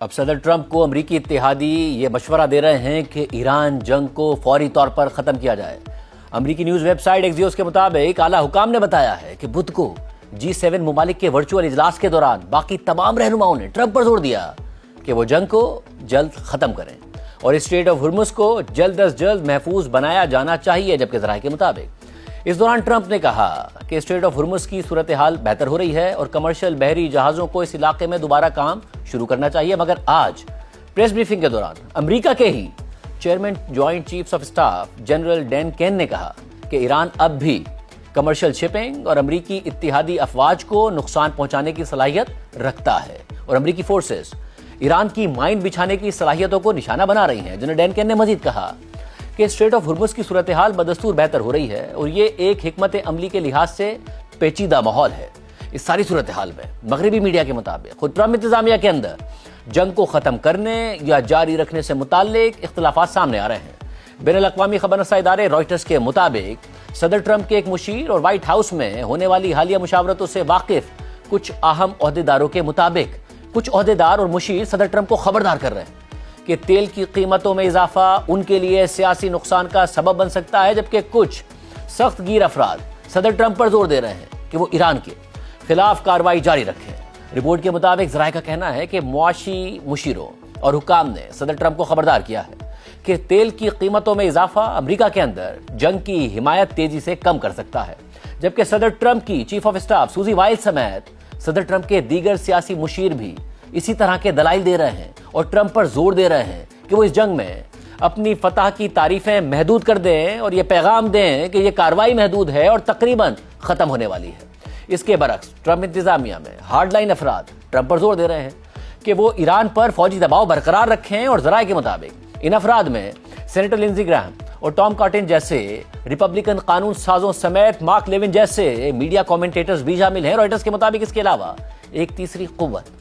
اب صدر ٹرمپ کو امریکی اتحادی یہ مشورہ دے رہے ہیں کہ ایران جنگ کو فوری طور پر ختم کیا جائے۔ امریکی نیوز ویب سائٹ ایکزیوس کے مطابق اعلیٰ حکام نے بتایا ہے کہ بدھ کو G7 ممالک کے ورچوئل اجلاس کے دوران باقی تمام رہنماؤں نے ٹرمپ پر زور دیا کہ وہ جنگ کو جلد ختم کریں اور اسٹریٹ آف ہرمز کو جلد از جلد محفوظ بنایا جانا چاہیے، جبکہ ذرائع کے مطابق اس دوران ٹرمپ نے کہا کہ اسٹریٹ آف ہرمز کی صورتحال بہتر ہو رہی ہے اور کمرشل بحری جہازوں کو اس علاقے میں دوبارہ کام شروع کرنا چاہیے، مگر آج پریس بریفنگ کے دوران امریکہ کے ہی chairman joint chiefs of staff general Dan Caine نے کہا کہ ایران اب بھی کمرشل شپنگ اور امریکی اتحادی افواج کو نقصان پہنچانے کی صلاحیت رکھتا ہے اور امریکی فورسز ایران کی مائن بچھانے کی صلاحیتوں کو نشانہ بنا رہی ہیں۔ جنرل ڈین کین نے مزید کہا کہ اسٹریٹ آف ہرمز کی صورتحال بدستور بہتر ہو رہی ہے اور یہ ایک حکمت عملی کے لحاظ سے پیچیدہ ماحول ہے۔ اس ساری صورتحال میں مغربی میڈیا کے مطابق خود ٹرمپ انتظامیہ کے اندر جنگ کو ختم کرنے یا جاری رکھنے سے متعلق اختلافات سامنے آ رہے ہیں۔ بین الاقوامی خبر رساں ادارے رائٹرز کے مطابق صدر ٹرمپ کے ایک مشیر اور وائٹ ہاؤس میں ہونے والی حالیہ مشاورتوں سے واقف کچھ اہم عہدیداروں کے مطابق کچھ عہدیدار اور مشیر صدر ٹرمپ کو خبردار کر رہے ہیں کہ تیل کی قیمتوں میں اضافہ ان کے لیے سیاسی نقصان کا سبب بن سکتا ہے، جبکہ کچھ سخت گیر افراد صدر ٹرمپ پر زور دے رہے ہیں کہ وہ ایران کے خلاف کارروائی جاری رکھیں۔ رپورٹ کے مطابق ذرائع کا کہنا ہے کہ معاشی مشیروں اور حکام نے صدر ٹرمپ کو خبردار کیا ہے کہ تیل کی قیمتوں میں اضافہ امریکہ کے اندر جنگ کی حمایت تیزی سے کم کر سکتا ہے، جبکہ صدر ٹرمپ کی چیف آف اسٹاف سوزی وائلز سمیت صدر ٹرمپ کے دیگر سیاسی مشیر بھی اسی طرح کے دلائل دے رہے ہیں اور ٹرمپ پر زور دے رہے ہیں کہ وہ اس جنگ میں اپنی فتح کی تعریفیں محدود کر دیں اور یہ پیغام دیں کہ یہ کارروائی محدود ہے اور تقریباً ختم ہونے والی ہے۔ اس کے برعکس ٹرمپ انتظامیہ میں ہارڈ لائن افراد ٹرمپ پر زور دے رہے ہیں کہ وہ ایران پر فوجی دباؤ برقرار رکھیں اور ذرائع کے مطابق ان افراد میں سینیٹر لنزی گراہم اور ٹام کاٹن جیسے ریپبلکن قانون سازوں سمیت مارک لیون جیسے میڈیا کومنٹیٹرز بھی شامل ہیں۔ رائٹرز کے مطابق اس کے علاوہ ایک تیسری قوت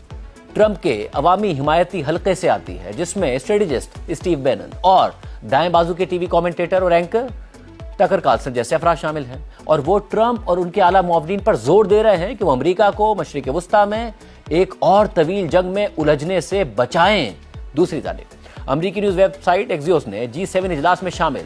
ٹرمپ کے عوامی حمایتی حلقے سے آتی ہے، جس میں اسٹریٹجسٹ اسٹیو بینن اور دائیں بازو کے ٹی وی کومنٹیٹر اور اینکر ٹکر کارلسن جیسے افراد شامل ہیں، اور وہ ٹرمپ اور ان کے اعلیٰ معاونین پر زور دے رہے ہیں کہ وہ امریکہ کو مشرق وسطیٰ میں ایک اور طویل جنگ میں الجھنے سے بچائیں۔ دوسری جانب امریکی نیوز ویب سائٹ ایکزیوس نے G7 اجلاس میں شامل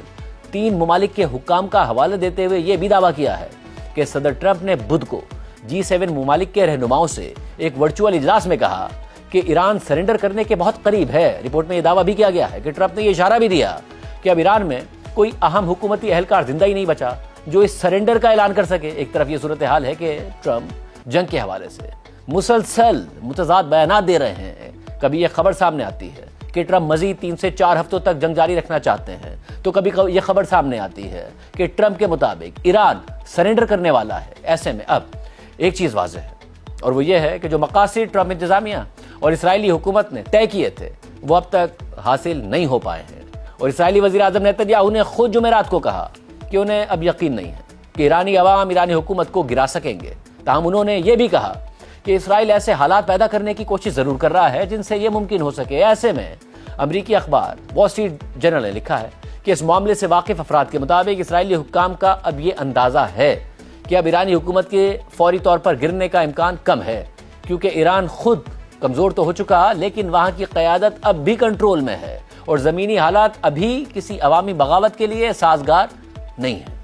3 ممالک کے حکام کا حوالہ دیتے ہوئے یہ بھی دعویٰ کیا ہے کہ صدر ٹرمپ نے بدھ کو G7 ممالک کے رہنماؤں سے ایک ورچوئل اجلاس میں کہا کہ ایران سرنڈر کرنے کے بہت قریب ہے۔ رپورٹ میں یہ دعویٰ بھی کیا گیا ہے کہ ٹرمپ نے یہ اشارہ بھی دیا کہ اب ایران میں کوئی اہم حکومتی اہلکار زندہ ہی نہیں بچا جو اس سرنڈر کا اعلان کر سکے۔ ایک طرف یہ صورتحال ہے کہ ٹرمپ جنگ کے حوالے سے مسلسل متضاد بیانات دے رہے ہیں۔ کبھی یہ خبر سامنے آتی ہے کہ ٹرمپ مزید 3 سے 4 ہفتوں تک جنگ جاری رکھنا چاہتے ہیں، تو کبھی یہ خبر سامنے آتی ہے کہ ٹرمپ کے مطابق ایران سرنڈر کرنے والا ہے۔ ایسے میں اب ایک چیز واضح ہے اور وہ یہ ہے کہ جو مقاصد ٹرمپ انتظامیہ اور اسرائیلی حکومت نے طے کیے تھے وہ اب تک حاصل نہیں ہو پائے ہیں، اور اسرائیلی وزیر اعظم نیتن یاہو نے خود جمعرات کو کہا کہ انہیں اب یقین نہیں ہے کہ ایرانی عوام ایرانی حکومت کو گرا سکیں گے۔ تاہم انہوں نے یہ بھی کہا کہ اسرائیل ایسے حالات پیدا کرنے کی کوشش ضرور کر رہا ہے جن سے یہ ممکن ہو سکے۔ ایسے میں امریکی اخبار وال اسٹریٹ جرنل نے لکھا ہے کہ اس معاملے سے واقف افراد کے مطابق اسرائیلی حکام کا اب یہ اندازہ ہے کہ اب ایرانی حکومت کے فوری طور پر گرنے کا امکان کم ہے، کیونکہ ایران خود کمزور تو ہو چکا لیکن وہاں کی قیادت اب بھی کنٹرول میں ہے اور زمینی حالات ابھی کسی عوامی بغاوت کے لیے سازگار نہیں ہیں۔